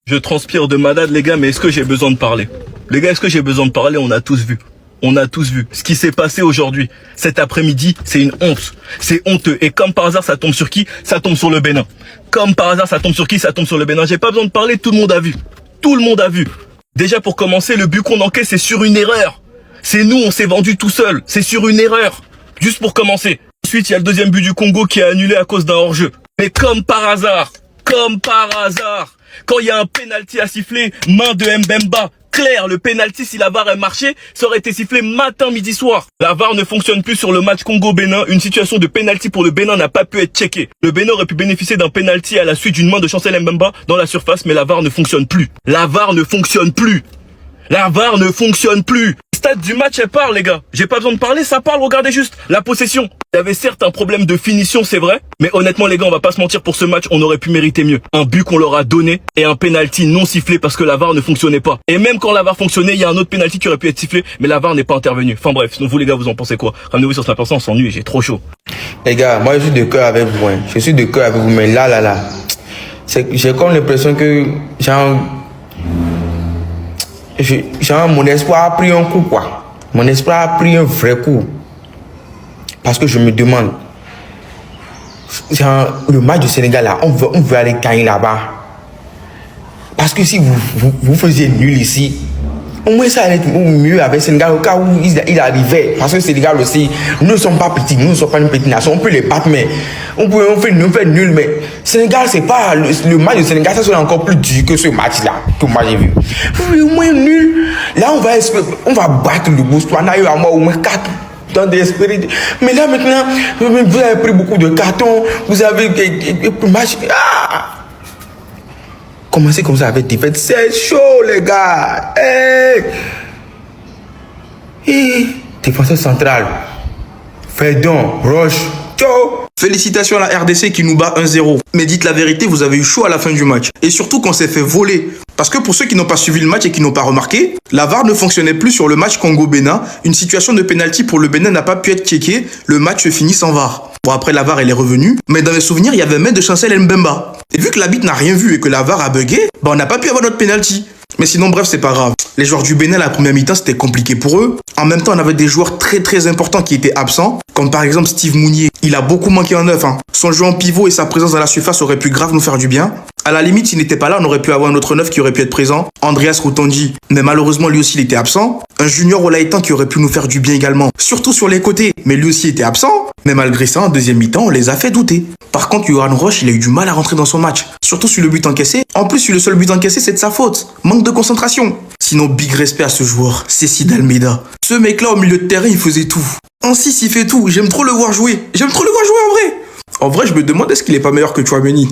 Je transpire de malade, les gars, mais est-ce que j'ai besoin de parler? Les gars, est-ce que j'ai besoin de parler? On a tous vu. On a tous vu. Ce qui s'est passé aujourd'hui, cet après-midi, c'est une honte. C'est honteux. Et comme par hasard, ça tombe sur qui? Ça tombe sur le Bénin. Comme par hasard, ça tombe sur qui? Ça tombe sur le Bénin. J'ai pas besoin de parler, tout le monde a vu. Tout le monde a vu. Déjà, pour commencer, le but qu'on encaisse, c'est sur une erreur. C'est nous, on s'est vendu tout seul. C'est sur une erreur. Juste pour commencer. Ensuite, il y a le deuxième but du Congo qui est annulé à cause d'un hors-jeu. Mais comme par hasard, quand il y a un penalty à siffler, main de Mbemba, clair, le penalty, si la VAR a marché, ça aurait été sifflé matin, midi, soir. La VAR ne fonctionne plus sur le match Congo-Bénin. Une situation de penalty pour le Bénin n'a pas pu être checkée. Le Bénin aurait pu bénéficier d'un penalty à la suite d'une main de Chancel Mbemba dans la surface, mais la VAR ne fonctionne plus. La VAR ne fonctionne plus. La VAR ne fonctionne plus. Le stade du match, elle parle, les gars. J'ai pas besoin de parler, ça parle, regardez juste. La possession. Il y avait certes un problème de finition, c'est vrai. Mais honnêtement, les gars, on va pas se mentir, pour ce match, on aurait pu mériter mieux. Un but qu'on leur a donné et un penalty non sifflé parce que la VAR ne fonctionnait pas. Et même quand la VAR fonctionnait, il y a un autre penalty qui aurait pu être sifflé, mais la VAR n'est pas intervenue. Enfin bref, sinon vous les gars, vous en pensez quoi? Ramenez-vous sur Snapchat, on s'ennuie, j'ai trop chaud. Les gars, moi je suis de cœur avec vous. Je suis de cœur avec vous, mais là. J'ai comme l'impression que mon espoir a pris un coup, quoi. Mon espoir a pris un vrai coup. Parce que je me demande, le match du Sénégal, là, on veut aller gagner là-bas. Parce que si vous faisiez nul ici, au moins ça allait être mieux avec le Sénégal au cas où il arrivait. Parce que le Sénégal aussi, nous ne sommes pas petits, nous ne sommes pas une petite nation. On peut les battre, mais on fait nul. Mais Sénégal, c'est pas le match du Sénégal, ça sera encore plus dur que ce match-là, que moi j'ai vu. Au moins nul. Là, on va battre le Botswana, il y aura au moins 4 dans des espérer. Mais là maintenant, vous avez pris beaucoup de cartons, vous avez match. Commencez comme ça avec défaite, c'est chaud les gars. Défenseur central, Fedon, Roche, ciao. Félicitations à la RDC qui nous bat 1-0. Mais dites la vérité, vous avez eu chaud à la fin du match. Et surtout qu'on s'est fait voler. Parce que pour ceux qui n'ont pas suivi le match et qui n'ont pas remarqué, la VAR ne fonctionnait plus sur le match Congo-Bénin. Une situation de pénalty pour le Bénin n'a pas pu être checkée. Le match se finit sans VAR. Bon, après la VAR elle est revenue. Mais dans mes souvenirs, il y avait main de Chancel Mbemba. Et vu que l'arbitre n'a rien vu et que la VAR a bugué, on n'a pas pu avoir notre pénalty. Mais sinon, bref, c'est pas grave. Les joueurs du Bénin, la première mi-temps, c'était compliqué pour eux. En même temps, on avait des joueurs très importants qui étaient absents, comme par exemple Steve Mounier. Il a beaucoup manqué en neuf. Son jeu en pivot et sa présence dans la surface auraient pu grave nous faire du bien. À la limite, s'il n'était pas là, on aurait pu avoir un autre neuf qui aurait pu être présent, Andreas Routondi. Mais malheureusement, lui aussi, il était absent. Un junior Olaïtan qui aurait pu nous faire du bien également, surtout sur les côtés. Mais lui aussi était absent. Mais malgré ça, en deuxième mi-temps, on les a fait douter. Par contre, Yohan Roche, il a eu du mal à rentrer dans son match. Surtout sur le but encaissé. En plus, sur le seul but encaissé, c'est de sa faute. Manque de concentration. Sinon, big respect à ce joueur, Cécile Almeida. Ce mec-là, au milieu de terrain, il faisait tout. En 6, il fait tout. J'aime trop le voir jouer. En vrai. En vrai, je me demande est-ce qu'il est pas meilleur que Tchouaméni.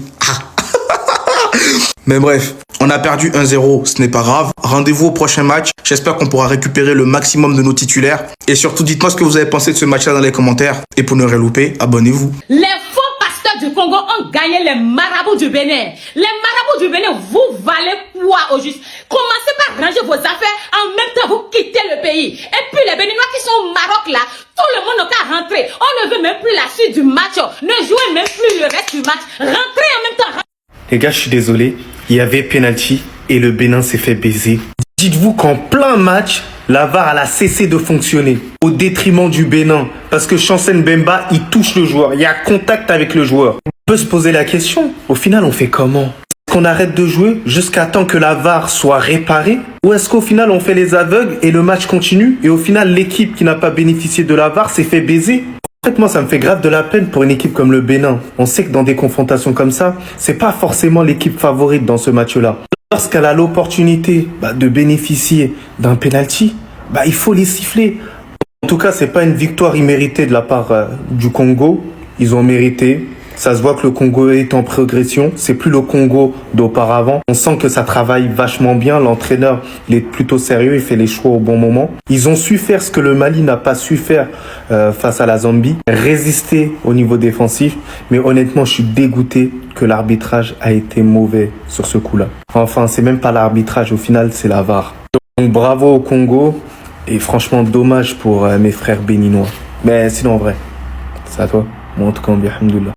Mais bref, on a perdu 1-0, ce n'est pas grave. Rendez-vous au prochain match. J'espère qu'on pourra récupérer le maximum de nos titulaires. Et surtout, dites-moi ce que vous avez pensé de ce match-là dans les commentaires. Et pour ne rien louper, abonnez-vous. Les faux pasteurs du Congo ont gagné les marabouts du Bénin. Les marabouts du Bénin, vous valez quoi au juste? Commencez par ranger vos affaires, en même temps vous quittez le pays. Et puis les Béninois qui sont au Maroc là, tout le monde n'a qu'à rentrer. On ne veut même plus la suite du match. Ne jouez même plus le reste du match. Rentrez en même temps. Les gars, je suis désolé, il y avait penalty et le Bénin s'est fait baiser. Dites-vous qu'en plein match, la VAR elle a cessé de fonctionner au détriment du Bénin parce que Chancel Mbemba, il touche le joueur, il y a contact avec le joueur. On peut se poser la question, au final on fait comment? Est-ce qu'on arrête de jouer jusqu'à temps que la VAR soit réparée? Ou est-ce qu'au final on fait les aveugles et le match continue et au final l'équipe qui n'a pas bénéficié de la VAR s'est fait baiser? En fait, moi, ça me fait grave de la peine pour une équipe comme le Bénin. On sait que dans des confrontations comme ça, c'est pas forcément l'équipe favorite dans ce match-là. Lorsqu'elle a l'opportunité de bénéficier d'un penalty, il faut les siffler. En tout cas, c'est pas une victoire imméritée de la part du Congo. Ils ont mérité. Ça se voit que le Congo est en progression. C'est plus le Congo d'auparavant. On sent que ça travaille vachement bien. L'entraîneur, il est plutôt sérieux. Il fait les choix au bon moment. Ils ont su faire ce que le Mali n'a pas su faire face à la Zambie. Résister au niveau défensif. Mais honnêtement, je suis dégoûté que l'arbitrage a été mauvais sur ce coup-là. Enfin, c'est même pas l'arbitrage. Au final, c'est la VAR. Donc, bravo au Congo. Et franchement, dommage pour mes frères béninois. Mais sinon, en vrai, c'est à toi. Moi, en tout cas, on dit alhamdoulilah.